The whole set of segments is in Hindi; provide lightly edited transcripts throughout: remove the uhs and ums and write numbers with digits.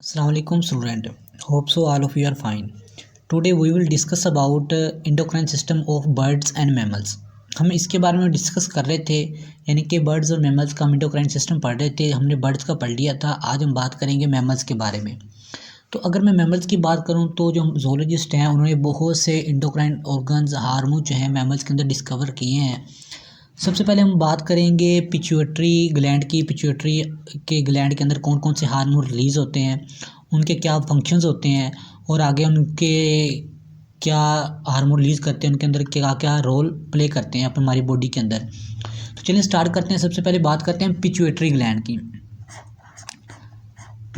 Assalamualaikum student. Hope so all of you are fine. Today we will discuss about endocrine system of birds and mammals. हम इसके बारे में डिस्कस कर रहे थे, यानी कि बर्ड्स और मैमल्स का हम इंडोक्राइन सिस्टम पढ़ रहे थे। हमने बर्ड्स का पढ़ लिया था। आज हम बात करेंगे मैमल्स के बारे में। तो अगर मैं मैमल्स की बात करूं तो जो जूलॉजिस्ट हैं उन्होंने बहुत से इंडोक्राइन ऑर्गन्स हार्मोन जो हैं मैमल्स के अंदर डिस्कवर किए हैं। सबसे पहले हम बात करेंगे पिट्यूटरी ग्लैंड की। पिट्यूटरी के ग्लैंड के अंदर कौन कौन से हार्मोन रिलीज़ होते हैं, उनके क्या फंक्शंस होते हैं और आगे उनके क्या हार्मोन रिलीज़ करते हैं, उनके अंदर क्या क्या रोल प्ले करते हैं अपन हमारी बॉडी के अंदर। तो चलिए स्टार्ट करते हैं। सबसे पहले बात करते हैं पिट्यूटरी ग्लैंड की।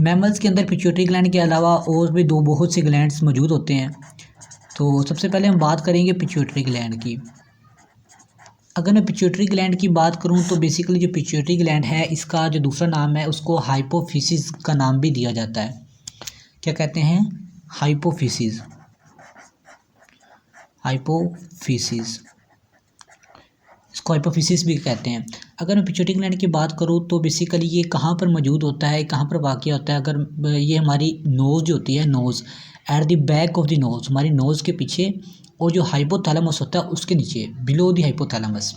मैमल्स के अंदर पिट्यूटरी ग्लैंड के अलावा और भी बहुत से ग्लैंड्स मौजूद होते हैं। तो सबसे पहले हम बात करेंगे पिट्यूटरी ग्लैंड की। अगर मैं पिट्यूटरी ग्लैंड की बात करूं तो बेसिकली जो पिट्यूटरी ग्लैंड है इसका जो दूसरा नाम है उसको हाइपोफिसिस का नाम भी दिया जाता है। क्या कहते हैं? हाइपोफिसिस। हाइपोफिसिस, इसको हाइपोफिसिस भी कहते हैं। अगर मैं पिट्यूटरी ग्लैंड की बात करूं तो बेसिकली ये कहाँ पर मौजूद होता है, कहाँ पर वाक़या होता है? अगर ये हमारी नोज़ जो होती है, nose at the back of the nose, हमारी नोज़ के पीछे, और जो हाइपोथैलेमस होता है उसके नीचे, below the hypothalamus,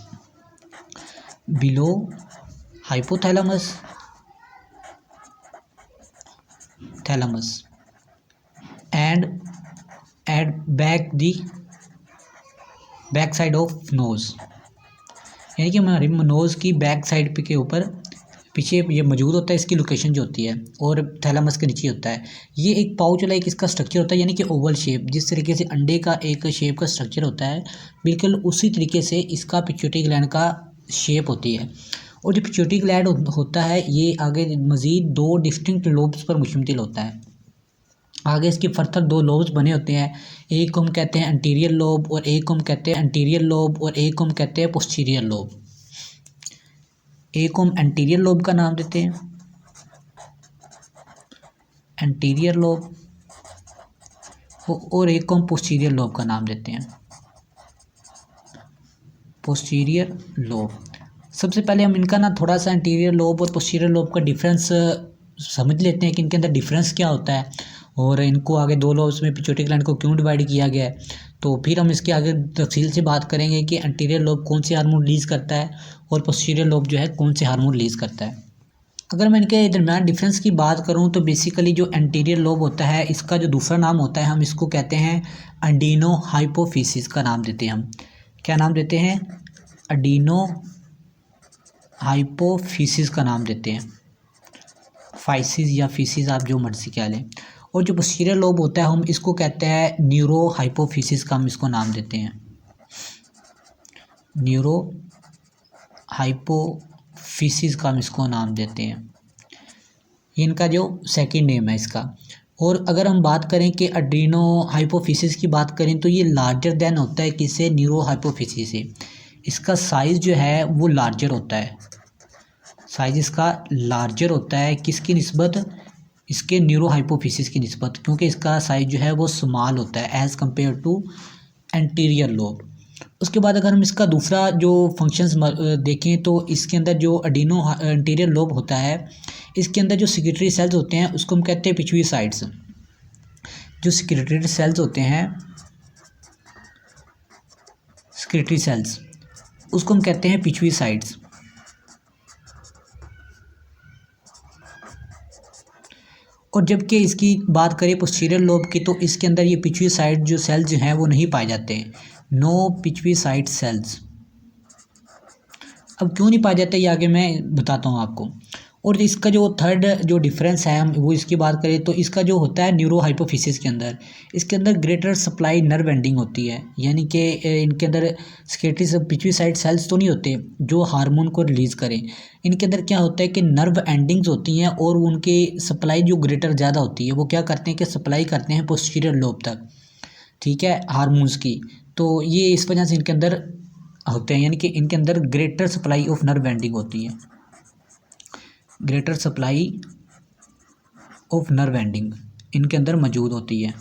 below hypothalamus, thalamus and at back side of nose, यानी कि हमारी नोज़ की बैक साइड पे के ऊपर पीछे ये मौजूद होता है। इसकी लोकेशन जो होती है और थैलेमस के नीचे होता है। ये एक पाउच लाइक इसका स्ट्रक्चर होता है, यानी कि ओवल शेप, जिस तरीके से अंडे का एक शेप का स्ट्रक्चर होता है बिल्कुल उसी तरीके से इसका पिट्यूटरी ग्लैंड का शेप होती है। और जो पिट्यूटरी ग्लैंड होता है ये आगे मज़ीद दो डिस्टिंक्ट लोब्स पर मुश्तमिल होता है। आगे इसके फर्दर दो लोब्स बने होते हैं। एक को हम कहते हैं एंटीरियर लोब और एक को हम कहते हैं एंटीरियर लोब और एक को हम कहते हैं पोस्टीरियर लोब। एक को हम एंटीरियर लोब का नाम देते हैं, एंटीरियर लोब, और एक को हम पोस्टीरियर लोब का नाम देते हैं, पोस्टीरियर लोब। सबसे पहले हम इनका ना थोड़ा सा एंटीरियर लोब और पोस्टीरियर लोब का डिफरेंस समझ लेते हैं कि इनके अंदर डिफरेंस क्या होता है और इनको आगे दो लोब्स में पिट्यूटरी ग्लैंड को क्यों डिवाइड किया गया है। तो फिर हम इसके आगे तफसील से बात करेंगे कि एंटीरियर लोब कौन से हार्मोन रिलीज़ करता है और पोस्टीरियर लोब जो है कौन से हार्मोन रिलीज़ करता है। अगर मैं इनके दरमियान डिफरेंस की बात करूं तो बेसिकली जो एंटीरियर लोब होता है इसका जो दूसरा नाम होता है हम इसको कहते हैं अडीनो हाइपोफिसिस का नाम देते हैं। हम क्या नाम देते हैं? अडीनो हाइपोफिसिस का नाम देते हैं। फाइसिस या फिसिस आप जो मर्जी कह लें। और जो पोस्टीरियर लोब होता है हम इसको कहते हैं न्यूरो हाइपोफिसिस का हम इसको नाम देते हैं, न्यूरो हाइपोफिसिस का हम इसको नाम देते हैं। इनका जो सेकंड नेम है इसका। और अगर हम बात करें कि अड्रीनो हाइपोफिसिस की बात करें तो ये लार्जर देन होता है किससे? न्यूरो हाइपोफिसिस से। इसका साइज़ जो है वो लार्जर होता है, साइज़ इसका लार्जर होता है किसकी निस्बत? इसके न्यूरो हाइपोफिसिस की निस्बत, क्योंकि इसका साइज़ जो है वो स्मॉल होता है as compare to anterior lobe. उसके बाद अगर हम इसका दूसरा जो फंक्शंस देखें तो इसके अंदर जो अडीनो एंटीरियर लोब होता है इसके अंदर जो सिक्रेटरी सेल्स होते हैं उसको हम कहते हैं पिट्यूसाइड्स। जो सिक्रेटरी सेल्स होते हैं, सिक्रेटरी सेल्स, उसको हम कहते हैं पिट्यूसाइड्स। और जबकि इसकी बात करें पोस्टीरियर लोब की तो इसके अंदर ये पिट्यूसाइड जो सेल्स जो हैं वो नहीं पाए जाते, नो पिट्यूसाइड सेल्स। अब क्यों नहीं पाए जाते ये आगे मैं बताता हूँ आपको। और इसका जो थर्ड जो डिफरेंस है हम वो इसकी बात करें तो इसका जो होता है न्यूरो हाइपोफिसिस के अंदर, इसके अंदर ग्रेटर सप्लाई नर्व एंडिंग होती है, यानी कि इनके अंदर सिक्रेटरी पिट्यूसाइड सेल्स तो नहीं होते जो हार्मोन को रिलीज़ करें। इनके अंदर क्या होता है कि नर्व एंडिंग्स होती हैं और उनकी सप्लाई जो ग्रेटर ज़्यादा होती है वो क्या करते हैं कि सप्लाई करते हैं पोस्टीरियर लोब तक, ठीक है, हार्मोन्स की। तो ये इस वजह से इनके अंदर होते हैं, यानी कि इनके अंदर greater supply of nerve ending होती है, greater supply of nerve ending इनके अंदर मौजूद होती है।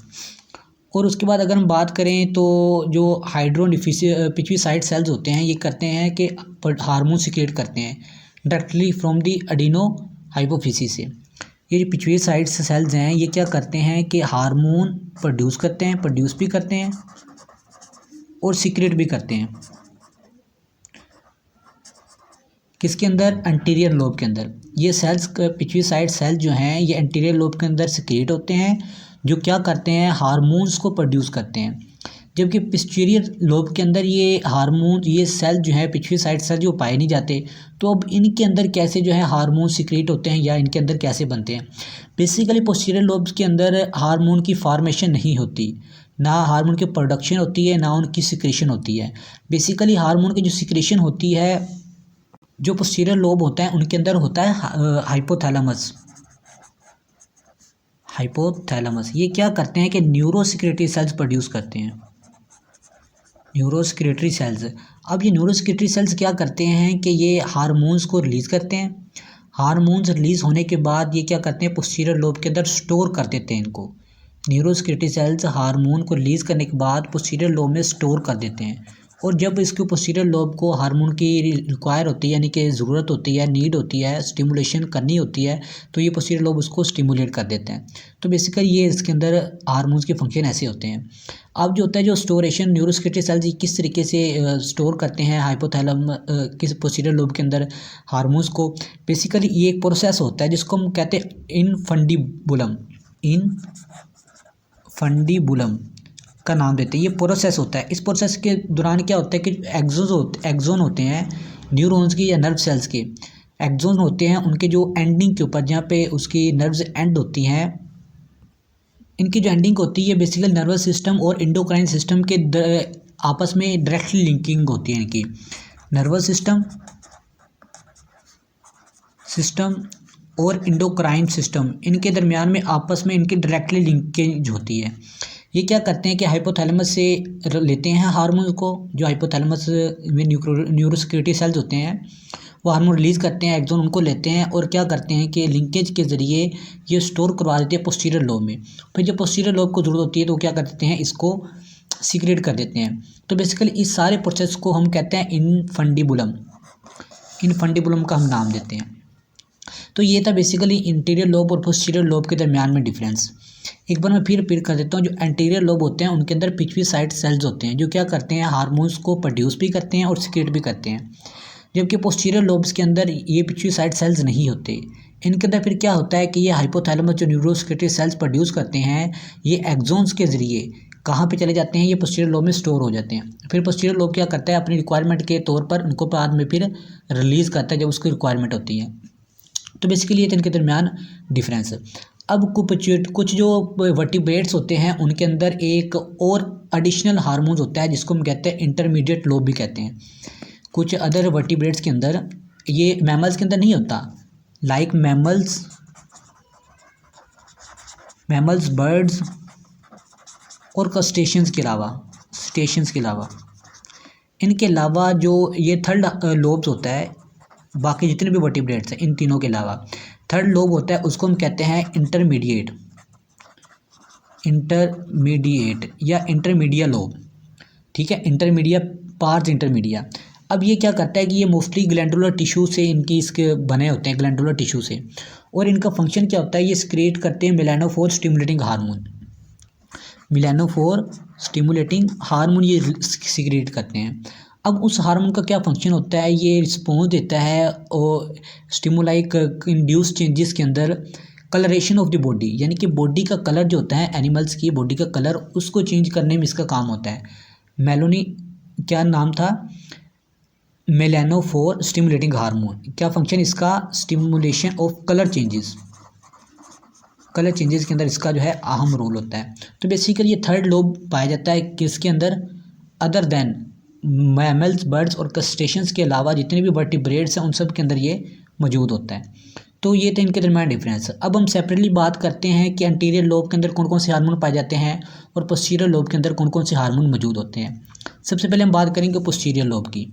और उसके बाद अगर हम बात करें तो जो पिट्यूसाइड सेल्स होते हैं ये करते हैं कि हार्मोन सिक्रेट करते हैं directly from the adeno hypophysis से। ये जो पिट्यूटरी साइड सेल्स हैं ये क्या करते हैं कि हार्मोन प्रोड्यूस करते हैं, प्रोड्यूस भी करते हैं और सीक्रेट भी करते हैं। किसके अंदर? एंटीरियर लोब के अंदर। ये सेल्स पिट्यूटरी साइड सेल जो हैं ये एंटीरियर लोब के अंदर सीक्रेट होते हैं, जो क्या करते हैं? हार्मोन्स को प्रोड्यूस करते हैं। जबकि पिट्यूटरी लोब के अंदर ये हार्मोन, ये सेल जो है पिट्यूटरी साइड सेल जो पाए नहीं जाते, तो अब इनके अंदर कैसे जो है हार्मोन सीक्रेट होते हैं या इनके अंदर कैसे बनते हैं? बेसिकली पोस्टीरियर लोब के अंदर हार्मोन की फॉर्मेशन नहीं होती, ना हार्मोन की प्रोडक्शन होती है, ना उनकी सिक्रेशन होती है। बेसिकली हार्मोन की जो सिक्रेशन होती है जो पोस्टीरियर लोब होता है उनके अंदर होता है हाइपोथैलेमस। हाइपोथैलेमस ये क्या करते हैं कि न्यूरोसिक्रेटरी सेल्स प्रोड्यूस करते हैं, न्यूरोसिक्रेटरी सेल्स। अब ये न्यूरोसिक्रेटरी सेल्स क्या करते हैं कि ये हार्मोन्स को रिलीज़ करते हैं। हार्मोन्स रिलीज़ होने के बाद ये क्या करते हैं? पोस्टीरियर लोब के अंदर स्टोर कर देते हैं इनको। न्यूरोसिक्रेटरी सेल्स हार्मोन को रिलीज़ करने के बाद पोस्टीरियर लोब में स्टोर कर देते हैं, और जब इसको पोस्टीरियर लोब को हार्मोन की रिक्वायर होती है, यानी कि ज़रूरत होती है, नीड होती है, स्टिमुलेशन करनी होती है, तो ये पोस्टीरियर लोब उसको स्टिमुलेट कर देते हैं। तो बेसिकली ये इसके अंदर हार्मोन्स के फंक्शन ऐसे होते हैं। अब जो होता है जो स्टोरेशन, न्यूरोसिक्रेटरी सेल्स किस तरीके से स्टोर करते हैं किस पोस्टीरियर लोब के अंदर हार्मोन्स को। बेसिकली ये एक प्रोसेस होता है जिसको हम कहते हैं इनफंडिबुलम का नाम देते हैं। ये प्रोसेस होता है। इस प्रोसेस के दौरान क्या होता है कि एक्सोन होते हैं न्यूरॉन्स की या नर्व सेल्स के, एक्सोन होते हैं उनके जो एंडिंग के ऊपर, जहाँ पे उसकी नर्व्स एंड होती हैं, इनकी जो एंडिंग होती है बेसिकली नर्वस सिस्टम और इंडोक्राइन सिस्टम के आपस में डायरेक्टली लिंकिंग होती है इनकी। नर्वस सिस्टम और इंडोक्राइन सिस्टम इनके दरमियान में आपस में इनकी डायरेक्टली लिंकेज होती है। ये क्या करते हैं कि हाइपोथैलेमस से लेते हैं हार्मोन को, जो हाइपोथैलेमस में न्यूरोसिक्रेटरी सेल्स होते हैं वो हार्मोन रिलीज़ करते हैं, एक्सोन उनको लेते हैं और क्या करते हैं कि लिंकेज के ज़रिए ये स्टोर करवा देते हैं पोस्टीरियर लोब में। फिर जब पोस्टीरियर लोब को ज़रूरत होती है तो क्या कर देते हैं? इसको सीक्रेट कर देते हैं। तो बेसिकली इस सारे प्रोसेस को हम कहते हैं इनफंडिबुलम का हम नाम देते हैं। तो ये था बेसिकली इंटीरियर लोब और पोस्टीरियर लोब के दरमियान में डिफरेंस। एक बार मैं फिर रिपीट कर देता हूँ। जो एंटीरियर लोब होते हैं उनके अंदर पिट्यूटरी साइड सेल्स होते हैं, जो क्या करते हैं? हार्मोन्स को प्रोड्यूस भी करते हैं और सीक्रेट भी करते हैं। जबकि पोस्टीरियर लोब्स के अंदर ये पिट्यूटरी साइड सेल्स नहीं होते। इनके अंदर फिर क्या होता है कि ये हाइपोथैलेमस जो न्यूरोसिक्रेटरी सेल्स प्रोड्यूस करते हैं, ये एक्सोन्स के ज़रिए कहाँ पे चले जाते हैं? ये पोस्टीरियर लोब में स्टोर हो जाते हैं। फिर पोस्टीरियर लोब क्या करता है? अपनी रिक्वायरमेंट के तौर पर उनको बाद में फिर रिलीज़ करता है जब उसकी रिक्वायरमेंट होती है। तो बेसिकली ये इनके दरमियान डिफरेंस है। अब कुछ जो वर्टिब्रेट्स होते हैं उनके अंदर एक और एडिशनल हार्मोन्स होता है जिसको हम कहते हैं इंटरमीडिएट लोब भी कहते हैं। कुछ अदर वर्टिब्रेट्स के अंदर, ये मैमल्स के अंदर नहीं होता, लाइक मैमल्स, बर्ड्स और क्रस्टेशियंस के अलावा इनके अलावा जो ये थर्ड लोब्स होता है, बाकी जितने भी वर्टिब्रेट्स हैं इन तीनों के अलावा थर्ड लोब होता है, उसको हम कहते हैं इंटरमीडिएट या इंटरमीडिया लोब। ठीक है, पार्स इंटरमीडिया। अब ये क्या करता है कि ये मोस्टली ग्लैंडुलर टिश्यू से इसके बने होते हैं, ग्लैंडुलर टिश्यू से, और इनका फंक्शन क्या होता है? ये सिक्रेट करते हैं मेलानोफोर स्टिमुलेटिंग हार्मोन ये सिक्रेट करते हैं। अब उस हार्मोन का क्या फंक्शन होता है? ये रिस्पॉन्स देता है और स्टिमुलाई इंड्यूस चेंजेस के अंदर कलरेशन ऑफ द बॉडी, यानी कि बॉडी का कलर जो होता है, एनिमल्स की बॉडी का कलर, उसको चेंज करने में इसका काम होता है। क्या नाम था? मेलानोफोर स्टिमुलेटिंग हार्मोन। क्या फंक्शन इसका? स्टिमुलेशन ऑफ कलर चेंजेस के अंदर इसका जो है अहम रोल होता है। तो बेसिकली ये थर्ड लोब पाया जाता है किसके अंदर? अदर देन मैमल्स, बर्ड्स और क्रस्टेशियंस के अलावा जितने भी वर्टिब्रेट्स हैं उन सब के अंदर ये मौजूद होता है। तो ये थे इनके दरमियान डिफरेंस। अब हम सेपरेटली बात करते हैं कि एंटीरियर लोब के अंदर कौन कौन से हार्मोन पाए जाते हैं और पोस्टीरियर लोब के अंदर कौन कौन से हार्मोन मौजूद होते हैं। सबसे पहले हम बात करेंगे पोस्टीरियर लोब की।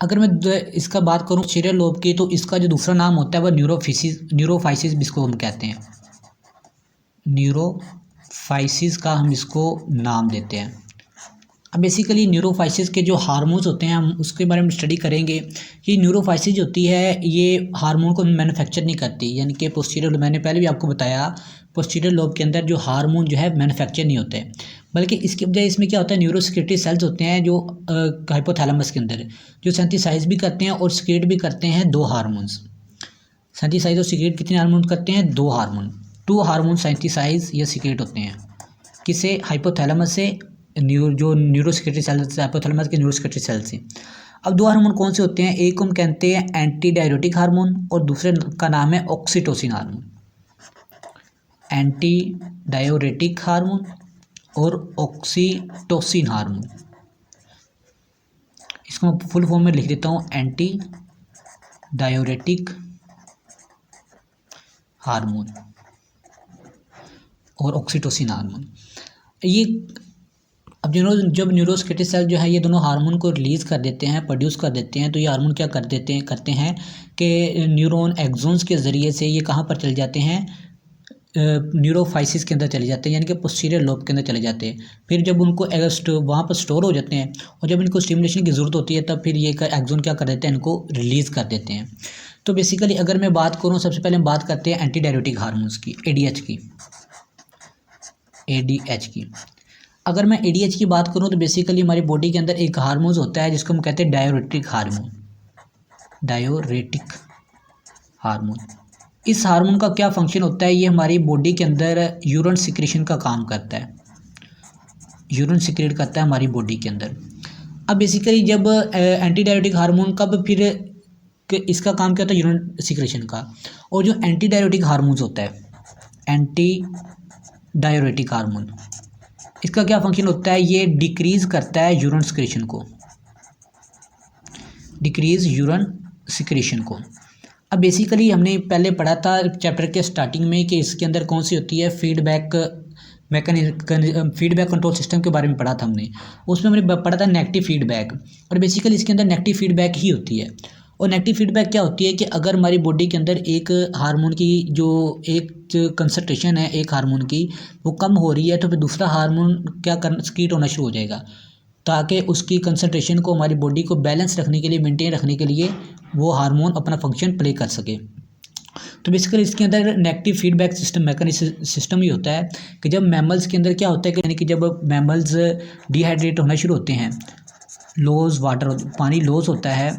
अगर मैं इसका बात करूँ पोस्टीरियर लोब की, तो इसका जो दूसरा नाम होता है वह न्यूरोफाइसिस जिसको हम कहते हैं, न्यूरोफाइसिस का हम इसको नाम देते हैं। अब बेसिकली न्यूरोफाइसिस के जो हार्मोन्स होते हैं हम उसके बारे में स्टडी करेंगे। ये न्यूरोफाइसिस होती है ये हार्मोन को मैन्युफैक्चर नहीं करती, यानी कि पोस्टीरियर, मैंने पहले भी आपको बताया पोस्टीरियर लोब के अंदर जो हार्मोन जो है मैन्युफैक्चर नहीं होते, बल्कि इसके बजाय इसमें क्या होता है न्यूरोसिक्रेटरी सेल्स होते हैं जो हाइपोथैलेमस के अंदर जो सेंथिसाइज भी करते हैं और सिक्रेट भी करते हैं दो हार्मोन्स। सेंथिसाइज और सिक्रेट कितने हार्मोन करते हैं? दो हार्मोन, टू हार्मोन सेंथिसाइज या सिक्रेट होते हैं। किसे? हाइपोथैलेमस से, जो न्यूरोसिक्रेटरी सेल्स हाइपोथैलेमस के न्यूरोसिक्रेटरी सेल्स से। अब दो हार्मोन कौन से होते हैं? एक को हम कहते हैं एंटी डायरेटिक हार्मोन और दूसरे का नाम है oxytocin hormone. Anti diuretic hormone और ऑक्सीटोसिन हार्मोन। इसको मैं फुल फॉर्म में लिख देता हूँ, एंटी डायरेटिक हार्मोन और ऑक्सीटोसिन हार्मोन। ये अब जब न्यूरोसिक्रेटरी सेल जो है ये दोनों हार्मोन को रिलीज़ कर देते हैं, प्रोड्यूस कर देते हैं, तो ये हार्मोन क्या करते हैं कि न्यूरॉन एक्सोन्स के ज़रिए से ये कहाँ पर चले जाते हैं? न्यूरोफाइसिस के अंदर चले जाते हैं, यानी कि पोस्टीरियर लोब के अंदर चले जाते हैं। फिर जब उनको वहाँ पर स्टोर हो जाते हैं और जब इनको स्टिमुलेशन की ज़रूरत होती है तब फिर ये एक्सोन क्या कर देते हैं? इनको रिलीज़ कर देते हैं। तो बेसिकली अगर मैं बात करूँ, सबसे पहले हम बात करते हैं एंटी डायरेटिक हार्मोन्स की, ADH की। अगर मैं ADH की बात करूँ तो बेसिकली हमारी बॉडी के अंदर एक हार्मोन होता है जिसको हम कहते हैं डायरेटिक हार्मोन। इस हार्मोन का क्या फंक्शन होता है? ये हमारी बॉडी के अंदर यूरिन सिक्रेशन का काम करता है, यूरिन सिक्रेट करता है हमारी बॉडी के अंदर। अब बेसिकली जब एंटी डायरेटिक हार्मोन कब फिर इसका काम क्या होता है? यूरिन सिक्रेशन का। और जो एंटी डायरेटिक हार्मोन्स होता है, एंटी डायरेटिक हार्मोन, इसका क्या फंक्शन होता है? ये डिक्रीज़ करता है यूरिन सिक्रेशन को, डिक्रीज़ यूरिन सिक्रेशन को। अब बेसिकली हमने पहले पढ़ा था चैप्टर के स्टार्टिंग में कि इसके अंदर कौन सी होती है? फीडबैक कंट्रोल सिस्टम के बारे में पढ़ा था हमने। उसमें हमने पढ़ा था नेगेटिव फीडबैक, और बेसिकली इसके अंदर नेगेटिव फीडबैक ही होती है। और नेगेटिव फीडबैक क्या होती है कि अगर हमारी बॉडी के अंदर एक हार्मोन की जो एक कंसंट्रेशन है एक हार्मोन की वो कम हो रही है तो फिर दूसरा हार्मोन क्या करना स्कीट होना शुरू हो जाएगा, ताकि उसकी कंसंट्रेशन को हमारी बॉडी को बैलेंस रखने के लिए, मेंटेन रखने के लिए वो हार्मोन अपना फंक्शन प्ले कर सके। तो बेसिकली इसके अंदर नेगेटिव फीडबैक सिस्टम ही होता है कि जब मैमल्स के अंदर क्या होता है कि यानी कि जब मैमल्स डिहाइड्रेट होना शुरू होते हैं, पानी लॉस होता है,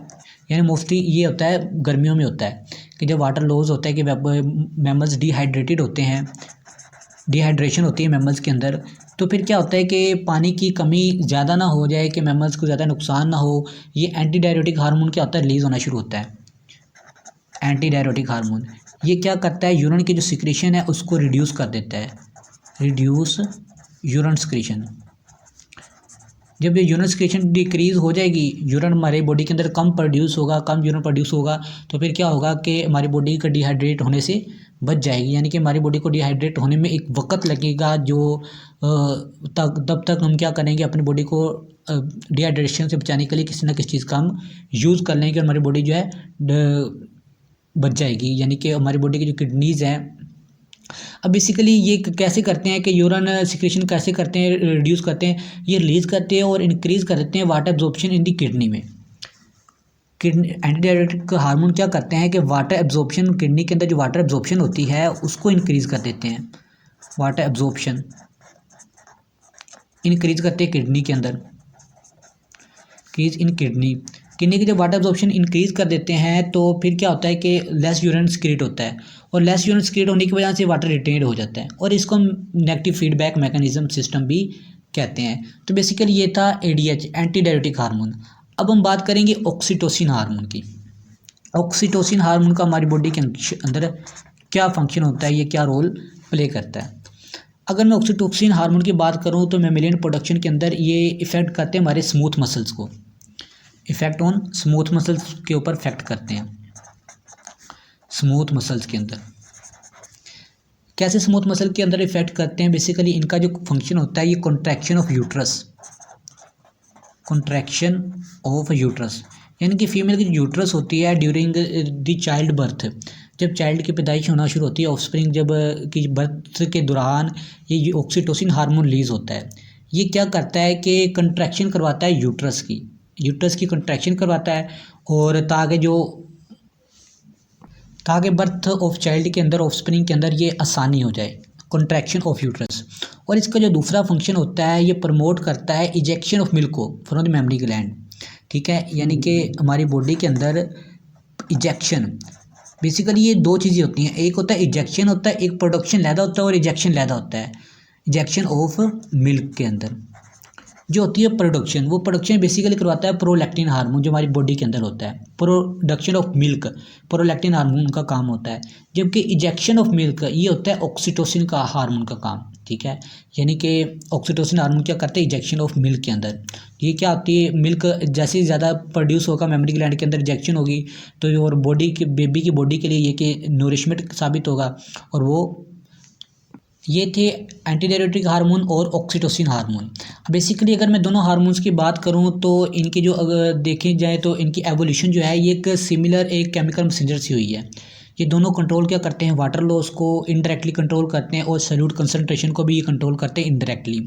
यानी मोस्टली ये होता है गर्मियों में होता है कि जब वाटर लॉस होता है कि मैमल्स डिहाइड्रेटेड होते हैं, डिहाइड्रेशन होती है मैमल्स के अंदर, तो फिर क्या होता है कि पानी की कमी ज़्यादा ना हो जाए, कि मैमल्स को ज़्यादा नुकसान ना हो, ये एंटी डायरेटिक हार्मोन क्या होता है? रिलीज़ होना शुरू होता है। एंटी डायरेटिक हार्मोन ये क्या करता है? यूरिन की जो सिक्रेशन है उसको रिड्यूस कर देता है, रिड्यूस यूरिन सिक्रेशन। जब ये यूरिन सिक्रेशन डिक्रीज़ हो जाएगी, यूरिन हमारे बॉडी के अंदर कम यूरिन प्रोड्यूस होगा, तो फिर क्या होगा कि हमारी बॉडी का डिहाइड्रेट होने से बच जाएगी, यानी कि हमारी बॉडी को डिहाइड्रेट होने में एक वक्त लगेगा, जो तब तक हम क्या करेंगे? अपनी बॉडी को डिहाइड्रेशन से बचाने के लिए किसी ना किसी चीज़ का हम यूज़ कर लेंगे, हमारी बॉडी जो है बच जाएगी, यानी कि हमारी बॉडी की जो किडनीज़ हैं। अब बेसिकली ये कैसे करते हैं कि यूरिन सिक्रेशन कैसे करते हैं? रिड्यूस करते हैं, ये रिलीज़ करते हैं और इंक्रीज़ कर देते हैं water absorption in the kidney में। एंटी डायरेटिक हार्मोन क्या करते हैं कि वाटर एब्जॉर्प्शन, किडनी के अंदर जो वाटर एब्जॉर्प्शन होती है उसको इंक्रीज़ कर देते हैं, वाटर एब्जॉर्प्शन इंक्रीज़ करते हैं किडनी के अंदर, इंक्रीज इन किडनी की जब वाटर एब्जॉर्प्शन इंक्रीज़ कर देते हैं तो फिर क्या होता है कि लेस यूरिन सिक्रेट होता है, और लेस यूरिन सिक्रेट होने की वजह से वाटर रिटेन हो जाता है, और इसको हम नेगेटिव फीडबैक मैकेनिज्म सिस्टम भी कहते हैं। तो बेसिकली ये था ADH, एंटी डायरेटिक हार्मोन। अब हम बात करेंगे ऑक्सीटोसिन हार्मोन की। ऑक्सीटोसिन हार्मोन का हमारी बॉडी के अंदर क्या फंक्शन होता है, ये क्या रोल प्ले करता है? अगर मैं ऑक्सीटोसिन हार्मोन की बात करूँ तो मैमेलियन प्रोडक्शन के अंदर ये इफ़ेक्ट करते हैं हमारे स्मूथ मसल्स को, इफ़ेक्ट ऑन स्मूथ मसल्स के ऊपर इफेक्ट करते हैं। स्मूथ मसल्स के अंदर कैसे स्मूथ मसल के अंदर इफेक्ट करते हैं? बेसिकली इनका जो फंक्शन होता है ये कॉन्ट्रैक्शन ऑफ यूट्रस, यानी कि फीमेल की जो यूट्रस होती है ड्यूरिंग द चाइल्ड बर्थ, जब चाइल्ड की पैदाइश होना शुरू होती है, ऑफस्प्रिंग जब की बर्थ के दौरान ये ऑक्सीटोसिन हार्मोन रिलीज होता है, ये क्या करता है कि कंट्रैक्शन करवाता है यूट्रस की कंट्रैक्शन करवाता है, और ताकि बर्थ ऑफ चाइल्ड के अंदर, ऑफस्प्रिंग के अंदर ये आसानी हो जाए, कंट्रैक्शन ऑफ यूट्रस। और इसका जो दूसरा फंक्शन होता है, ये प्रमोट करता है इजेक्शन ऑफ मिल्क को फ्रॉम द मेमरी ग्लैंड। ठीक है, यानी कि हमारी बॉडी के अंदर इजेक्शन, बेसिकली ये दो चीज़ें होती हैं, एक होता है इजेक्शन होता है, एक प्रोडक्शन लैदा होता है और इजेक्शन लैदा होता है। इजेक्शन ऑफ मिल्क के अंदर जो होती है प्रोडक्शन, वो प्रोडक्शन बेसिकली करवाता है प्रोलैक्टिन हार्मोन जो हमारी बॉडी के अंदर होता है। Production of milk prolactin hormone का काम होता है, जबकि इजेक्शन ऑफ मिल्क ये होता है ऑक्सीटोसिन का हार्मोन का काम। ठीक है, यानी कि ऑक्सीटोसिन हार्मोन क्या करते हैं इजेक्शन ऑफ मिल्क के अंदर। ये क्या होती है, मिल्क जैसे ही ज़्यादा प्रोड्यूस होगा मेमरी ग्लैंड के अंदर, इजेक्शन होगी तो और बॉडी के बेबी की बॉडी के लिए ये कि नूरिशमेंट साबित होगा। और वो ये थे एंटीडायरेटिक हार्मोन और ऑक्सीटोसिन हार्मोन। बेसिकली अगर मैं दोनों हार्मोन्स की बात करूं तो इनकी जो अगर देखें जाए तो इनकी एवोल्यूशन जो है ये एक सिमिलर एक केमिकल मैसेंजर सी हुई है। ये दोनों कंट्रोल क्या करते हैं, वाटर लॉस को इनडायरेक्टली कंट्रोल करते हैं और सॉल्यूट कंसनट्रेशन को भी ये कंट्रोल करते हैं इनडायरेक्टली।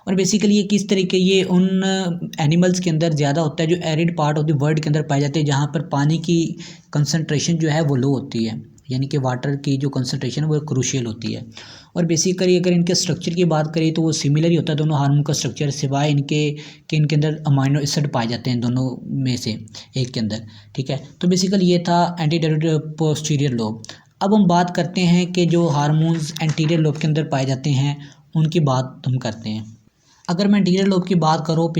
और बेसिकली ये किस तरीके, ये उन एनिमल्स के अंदर ज़्यादा होता है जो arid part of the world के अंदर पाए जाते हैं, जहाँ पर पानी की कंसनट्रेशन जो है वो लो होती है, यानी कि वाटर की जो कंसनट्रेशन है वो क्रूशियल होती है। और बेसिकली अगर इनके स्ट्रक्चर की बात करें तो वो सिमिलर ही होता है दोनों हार्मोन का स्ट्रक्चर, सिवाय इनके कि इनके अंदर अमाइनो एसिड पाए जाते हैं दोनों में से एक के अंदर। ठीक है, तो बेसिकली ये था एंटीडायरेटिक पोस्टीरियर लोब। अब हम बात करते हैं कि जो हार्मोन्स एंटीरियर लोब के अंदर पाए जाते हैं उनकी बात हम करते हैं। अगर मैं एंटीरियर लोब की बात करूँ,